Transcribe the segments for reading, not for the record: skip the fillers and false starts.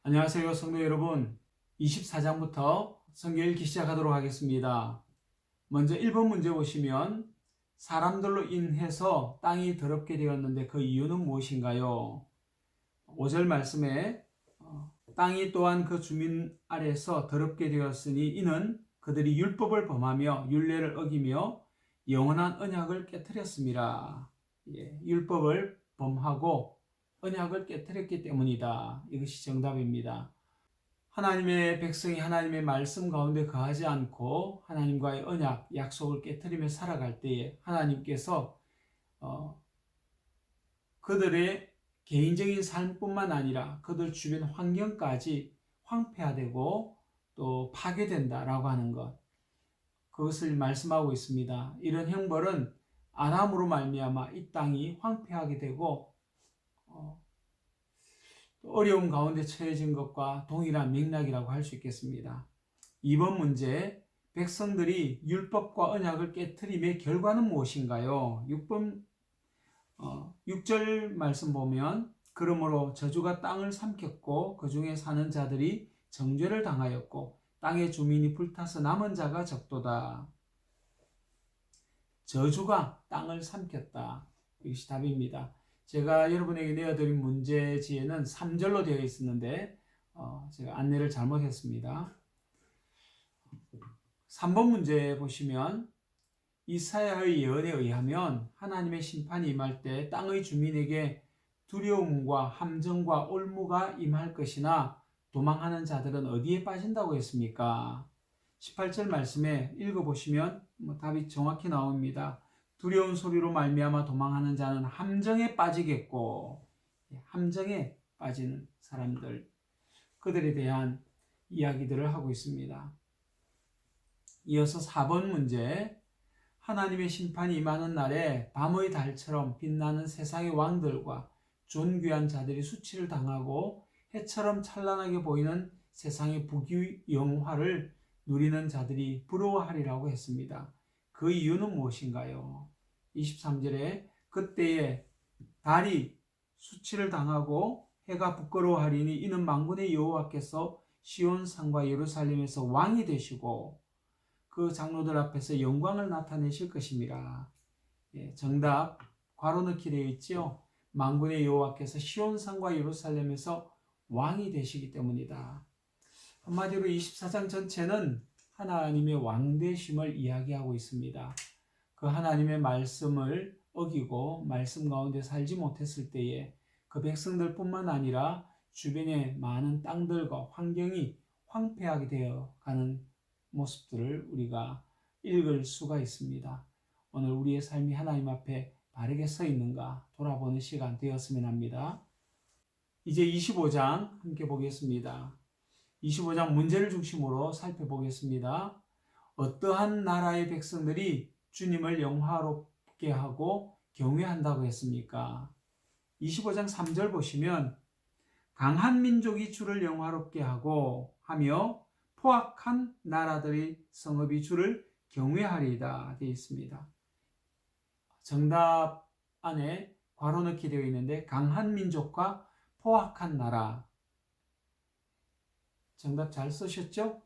안녕하세요, 성도 여러분. 24장부터 성경 읽기 시작하도록 하겠습니다. 먼저 1번 문제 보시면 사람들로 인해서 땅이 더럽게 되었는데 그 이유는 무엇인가요? 5절 말씀에 땅이 또한 그 주민 아래서 더럽게 되었으니 이는 그들이 율법을 범하며 율례를 어기며 영원한 언약을 깨뜨렸습니다. 율법을 범하고 언약을 깨뜨렸기 때문이다. 이것이 정답입니다. 하나님의 백성이 하나님의 말씀 가운데 거하지 않고 하나님과의 언약, 약속을 깨뜨리며 살아갈 때에 하나님께서 그들의 개인적인 삶뿐만 아니라 그들 주변 환경까지 황폐화되고 또 파괴된다라고 하는 것, 그것을 말씀하고 있습니다. 이런 형벌은 아담으로 말미암아 이 땅이 황폐하게 되고 어려움 가운데 처해진 것과 동일한 맥락이라고 할 수 있겠습니다. 2번 문제, 백성들이 율법과 언약을 깨트림의 결과는 무엇인가요? 6절 말씀 보면 그러므로 저주가 땅을 삼켰고 그 중에 사는 자들이 정죄를 당하였고 땅의 주민이 불타서 남은 자가 적도다. 저주가 땅을 삼켰다. 이것이 답입니다. 제가 여러분에게 내어드린 문제지에는 3절로 되어 있었는데 제가 안내를 잘못했습니다. 3번 문제 보시면 이사야의 예언에 의하면 하나님의 심판이 임할 때 땅의 주민에게 두려움과 함정과 올무가 임할 것이나 도망하는 자들은 어디에 빠진다고 했습니까? 18절 말씀에 읽어보시면 답이 정확히 나옵니다. 두려운 소리로 말미암아 도망하는 자는 함정에 빠지겠고, 함정에 빠지는 사람들, 그들에 대한 이야기들을 하고 있습니다. 이어서 4번 문제, 하나님의 심판이 임하는 날에 밤의 달처럼 빛나는 세상의 왕들과 존귀한 자들이 수치를 당하고 해처럼 찬란하게 보이는 세상의 부귀 영화를 누리는 자들이 부러워하리라고 했습니다. 그 이유는 무엇인가요? 23절에 그때에 달이 수치를 당하고 해가 부끄러워하리니 이는 만군의 여호와께서 시온산과 예루살렘에서 왕이 되시고 그 장로들 앞에서 영광을 나타내실 것입니다. 정답 괄호 넣기 되어 있죠. 만군의 여호와께서 시온산과 예루살렘에서 왕이 되시기 때문이다. 한마디로 24장 전체는 하나님의 왕되심을 이야기하고 있습니다. 그 하나님의 말씀을 어기고 말씀 가운데 살지 못했을 때에 그 백성들뿐만 아니라 주변의 많은 땅들과 환경이 황폐하게 되어 가는 모습들을 우리가 읽을 수가 있습니다. 오늘 우리의 삶이 하나님 앞에 바르게 서 있는가 돌아보는 시간 되었으면 합니다. 이제 25장 함께 보겠습니다. 25장 문제를 중심으로 살펴보겠습니다. 어떠한 나라의 백성들이 주님을 영화롭게 하고 경외한다고 했습니까? 25장 3절 보시면 강한 민족이 주를 영화롭게 하고 하며 포악한 나라들의 성읍이 주를 경외하리이다 되어 있습니다. 정답 안에 괄호 넣기 되어 있는데 강한 민족과 포악한 나라, 정답 잘 쓰셨죠?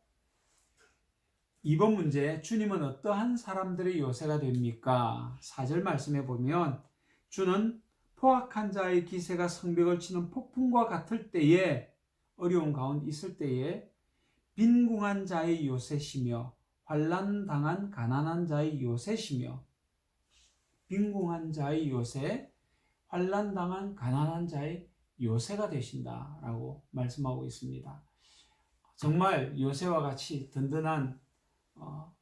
2번 문제, 주님은 어떠한 사람들의 요새가 됩니까? 4절 말씀해 보면 주는 포악한 자의 기세가 성벽을 치는 폭풍과 같을 때에, 어려운 가운데 있을 때에 빈궁한 자의 요새시며 환난당한 가난한 자의 요새시며, 빈궁한 자의 요새, 환난당한 가난한 자의 요새가 되신다라고 말씀하고 있습니다. 정말 요새와 같이 든든한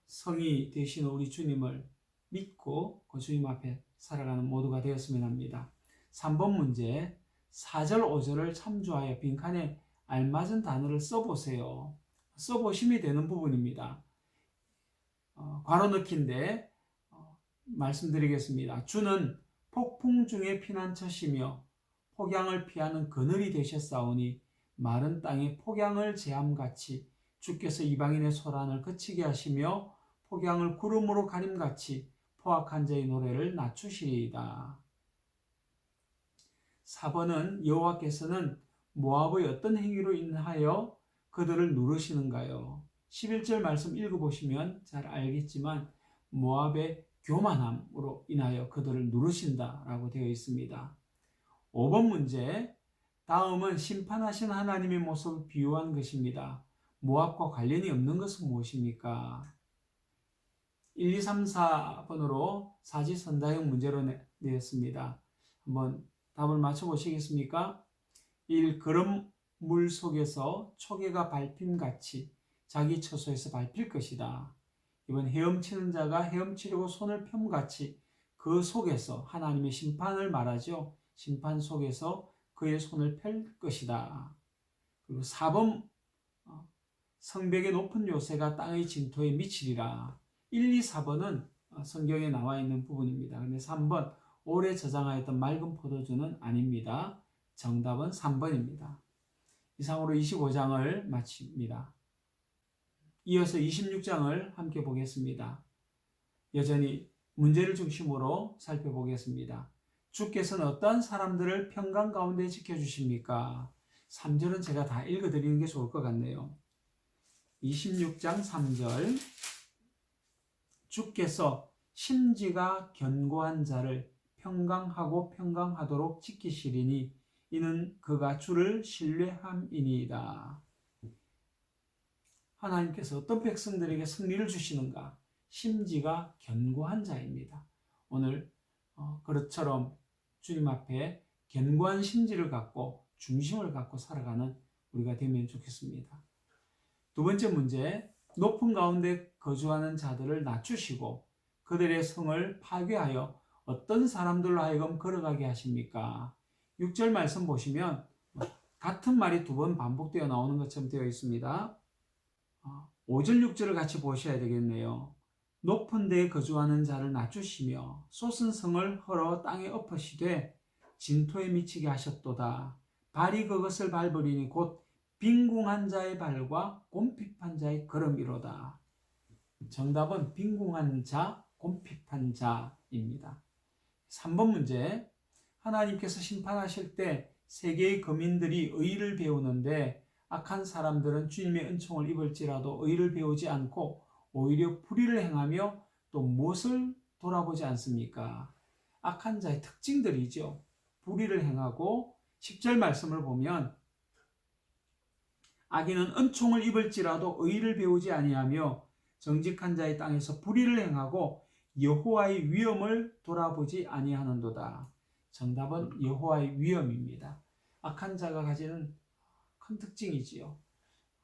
성이 되시는 우리 주님을 믿고 그 주님 앞에 살아가는 모두가 되었으면 합니다. 3번 문제, 4절 5절을 참조하여 빈칸에 알맞은 단어를 써보세요. 써보심이 되는 부분입니다. 괄호 넣기인데 말씀드리겠습니다. 주는 폭풍 중에 피난처시며 폭양을 피하는 그늘이 되셨사오니 마른 땅에 폭양을 제함같이 주께서 이방인의 소란을 그치게 하시며 폭양을 구름으로 가림같이 포악한 자의 노래를 낮추시리이다. 4번은 여호와께서는 모압의 어떤 행위로 인하여 그들을 누르시는가요? 11절 말씀 읽어보시면 잘 알겠지만 모압의 교만함으로 인하여 그들을 누르신다라고 되어 있습니다. 5번 문제, 다음은 심판하신 하나님의 모습을 비유한 것입니다. 모압과 관련이 없는 것은 무엇입니까? 1, 2, 3, 4번으로 사지선다형 문제로 내었습니다. 한번 답을 맞춰보시겠습니까? 1. 그런 물 속에서 초계가 밟힘같이 자기 처소에서 밟힐 것이다. 2번 헤엄치는 자가 헤엄치려고 손을 펴같이 그 속에서 하나님의 심판을 말하죠. 심판 속에서 그의 손을 펼 것이다. 그리고 4번 성벽의 높은 요새가 땅의 진토에 미치리라. 1, 2, 4번은 성경에 나와 있는 부분입니다. 그런데 3번 오래 저장하였던 맑은 포도주는 아닙니다. 정답은 3번입니다. 이상으로 25장을 마칩니다. 이어서 26장을 함께 보겠습니다. 여전히 문제를 중심으로 살펴보겠습니다. 주께서는 어떠한 사람들을 평강 가운데 지켜주십니까? 3절은 제가 다 읽어드리는 게 좋을 것 같네요. 26장 3절, 주께서 심지가 견고한 자를 평강하고 평강하도록 지키시리니 이는 그가 주를 신뢰함이니이다. 하나님께서 어떤 백성들에게 승리를 주시는가? 심지가 견고한 자입니다. 오늘 그릇처럼 주님 앞에 견고한 심지를 갖고 중심을 갖고 살아가는 우리가 되면 좋겠습니다. 두 번째 문제, 높은 가운데 거주하는 자들을 낮추시고 그들의 성을 파괴하여 어떤 사람들로 하여금 걸어가게 하십니까? 6절 말씀 보시면 같은 말이 두 번 반복되어 나오는 것처럼 되어 있습니다. 5절 6절을 같이 보셔야 되겠네요. 높은 데에 거주하는 자를 낮추시며 솟은 성을 헐어 땅에 엎으시되 진토에 미치게 하셨도다. 발이 그것을 밟으리니 곧 빈궁한 자의 발과 곰핍한 자의 걸음이로다. 정답은 빈궁한 자, 곰핍한 자입니다. 3번 문제, 하나님께서 심판하실 때 세계의 거민들이 의를 배우는데 악한 사람들은 주님의 은총을 입을지라도 의를 배우지 않고 오히려 불의를 행하며 또 무엇을 돌아보지 않습니까? 악한 자의 특징들이죠. 불의를 행하고 10절 말씀을 보면 악인은 은총을 입을지라도 의를 배우지 아니하며 정직한 자의 땅에서 불의를 행하고 여호와의 위엄을 돌아보지 아니하는도다. 정답은 여호와의 위엄입니다. 악한 자가 가지는 큰 특징이지요.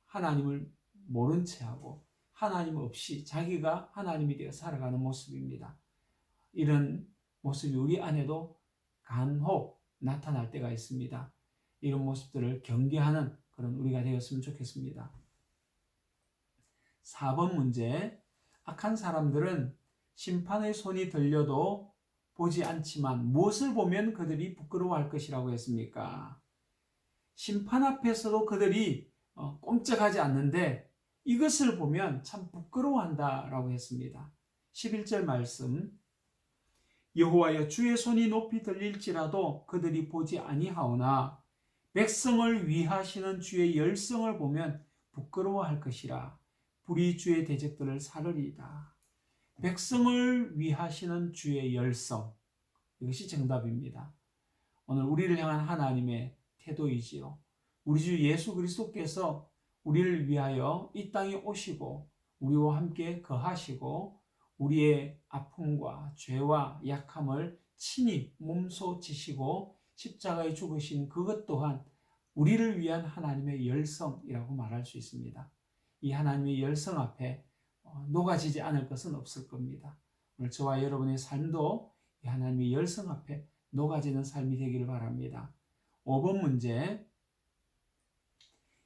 하나님을 모른 채하고 하나님 없이 자기가 하나님이 되어 살아가는 모습입니다. 이런 모습이 우리 안에도 간혹 나타날 때가 있습니다. 이런 모습들을 경계하는 그런 우리가 되었으면 좋겠습니다. 4번 문제, 악한 사람들은 심판의 손이 들려도 보지 않지만 무엇을 보면 그들이 부끄러워할 것이라고 했습니까? 심판 앞에서도 그들이 꼼짝하지 않는데 이것을 보면 참 부끄러워한다라고 했습니다. 11절 말씀, 여호와여 주의 손이 높이 들릴지라도 그들이 보지 아니하오나 백성을 위하시는 주의 열성을 보면 부끄러워할 것이라. 불의 주의 대적들을 사르리이다. 백성을 위하시는 주의 열성, 이것이 정답입니다. 오늘 우리를 향한 하나님의 태도이지요. 우리 주 예수 그리스도께서 우리를 위하여 이 땅에 오시고 우리와 함께 거하시고 우리의 아픔과 죄와 약함을 친히 몸소 지시고 십자가에 죽으신 그것 또한 우리를 위한 하나님의 열성이라고 말할 수 있습니다. 이 하나님의 열성 앞에 녹아지지 않을 것은 없을 겁니다. 오늘 저와 여러분의 삶도 이 하나님의 열성 앞에 녹아지는 삶이 되기를 바랍니다. 5번 문제,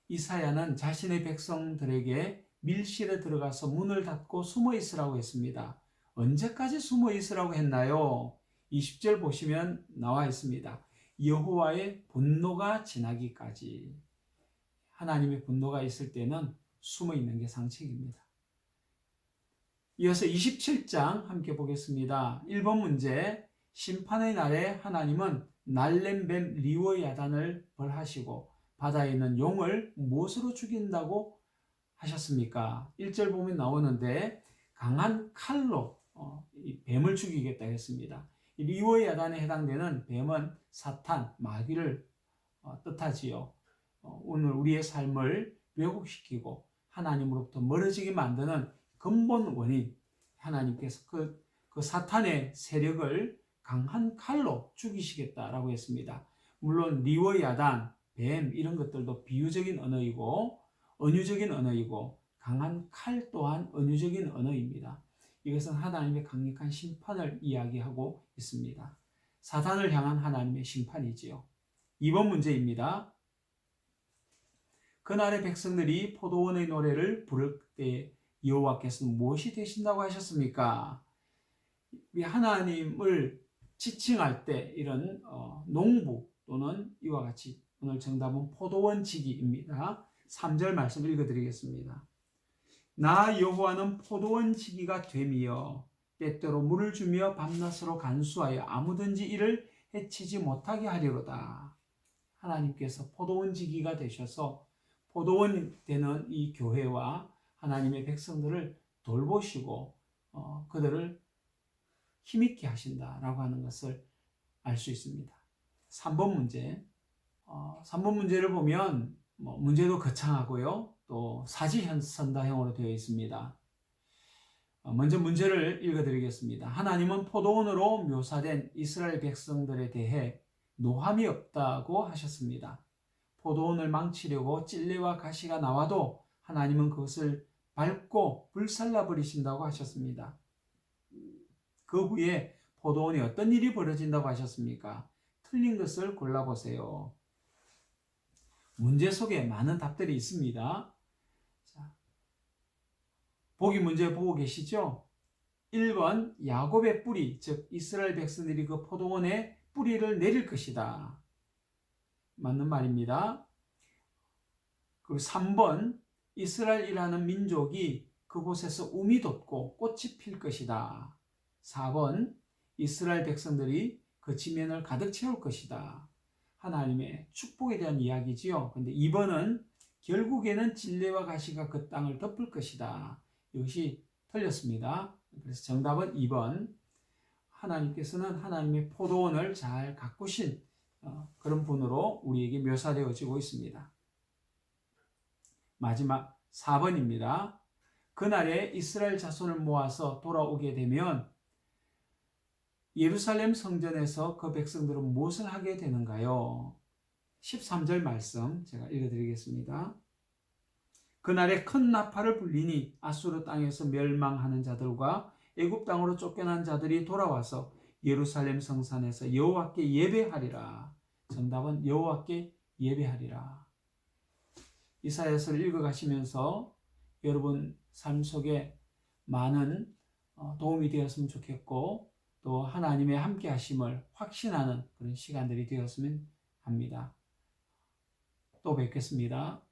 이사야는 자신의 백성들에게 밀실에 들어가서 문을 닫고 숨어 있으라고 했습니다. 언제까지 숨어 있으라고 했나요? 20절 보시면 나와 있습니다. 여호와의 분노가 지나기까지. 하나님의 분노가 있을 때는 숨어 있는 게 상책입니다. 이어서 27장 함께 보겠습니다. 1번 문제, 심판의 날에 하나님은 날렘뱀 리워야단을 벌하시고 바다에 있는 용을 무엇으로 죽인다고 하셨습니까? 1절 보면 나오는데 강한 칼로 이 뱀을 죽이겠다 했습니다. 이 리워야단에 해당되는 뱀은 사탄, 마귀를 뜻하지요. 오늘 우리의 삶을 왜곡시키고 하나님으로부터 멀어지게 만드는 근본 원인, 하나님께서 그 사탄의 세력을 강한 칼로 죽이시겠다라고 했습니다. 물론 리워야단, 뱀 이런 것들도 비유적인 언어이고 은유적인 언어이고 강한 칼 또한 은유적인 언어입니다. 이것은 하나님의 강력한 심판을 이야기하고 있습니다. 사탄을 향한 하나님의 심판이지요. 2번 문제입니다. 그날의 백성들이 포도원의 노래를 부를 때 여호와께서는 무엇이 되신다고 하셨습니까? 하나님을 지칭할 때 이런 농부 또는 이와 같이 오늘 정답은 포도원지기입니다. 3절 말씀 읽어드리겠습니다. 나 여호와는 포도원지기가 됨이여 때때로 물을 주며 밤낮으로 간수하여 아무든지 이를 해치지 못하게 하리로다. 하나님께서 포도원지기가 되셔서 포도원이 되는 이 교회와 하나님의 백성들을 돌보시고 그들을 힘있게 하신다라고 하는 것을 알 수 있습니다. 3번 문제. 3번 문제를 보면 문제도 거창하고요. 또 사지선다형으로 되어 있습니다. 먼저 문제를 읽어드리겠습니다. 하나님은 포도원으로 묘사된 이스라엘 백성들에 대해 노함이 없다고 하셨습니다. 포도원을 망치려고 찔레와 가시가 나와도 하나님은 그것을 밟고 불살라 버리신다고 하셨습니다. 그 후에 포도원에 어떤 일이 벌어진다고 하셨습니까? 틀린 것을 골라보세요. 문제 속에 많은 답들이 있습니다. 자, 보기 문제 보고 계시죠? 1번 야곱의 뿌리, 즉 이스라엘 백성들이 그 포도원에 뿌리를 내릴 것이다. 맞는 말입니다. 그리고 3번 이스라엘이라는 민족이 그곳에서 우미 돋고 꽃이 필 것이다. 4번 이스라엘 백성들이 그 지면을 가득 채울 것이다. 하나님의 축복에 대한 이야기지요. 근데 2번은 결국에는 찔레와 가시가 그 땅을 덮을 것이다. 이것이 틀렸습니다. 그래서 정답은 2번. 하나님께서는 하나님의 포도원을 잘 가꾸신 그런 분으로 우리에게 묘사되어지고 있습니다. 마지막 4번입니다. 그날에 이스라엘 자손을 모아서 돌아오게 되면 예루살렘 성전에서 그 백성들은 무엇을 하게 되는가요? 13절 말씀 제가 읽어드리겠습니다. 그날에 큰 나팔을 불리니 아수르 땅에서 멸망하는 자들과 애굽 땅으로 쫓겨난 자들이 돌아와서 예루살렘 성산에서 여호와께 예배하리라. 정답은 여호와께 예배하리라. 이사야서를 읽어가시면서 여러분 삶 속에 많은 도움이 되었으면 좋겠고 또 하나님의 함께 하심을 확신하는 그런 시간들이 되었으면 합니다. 또 뵙겠습니다.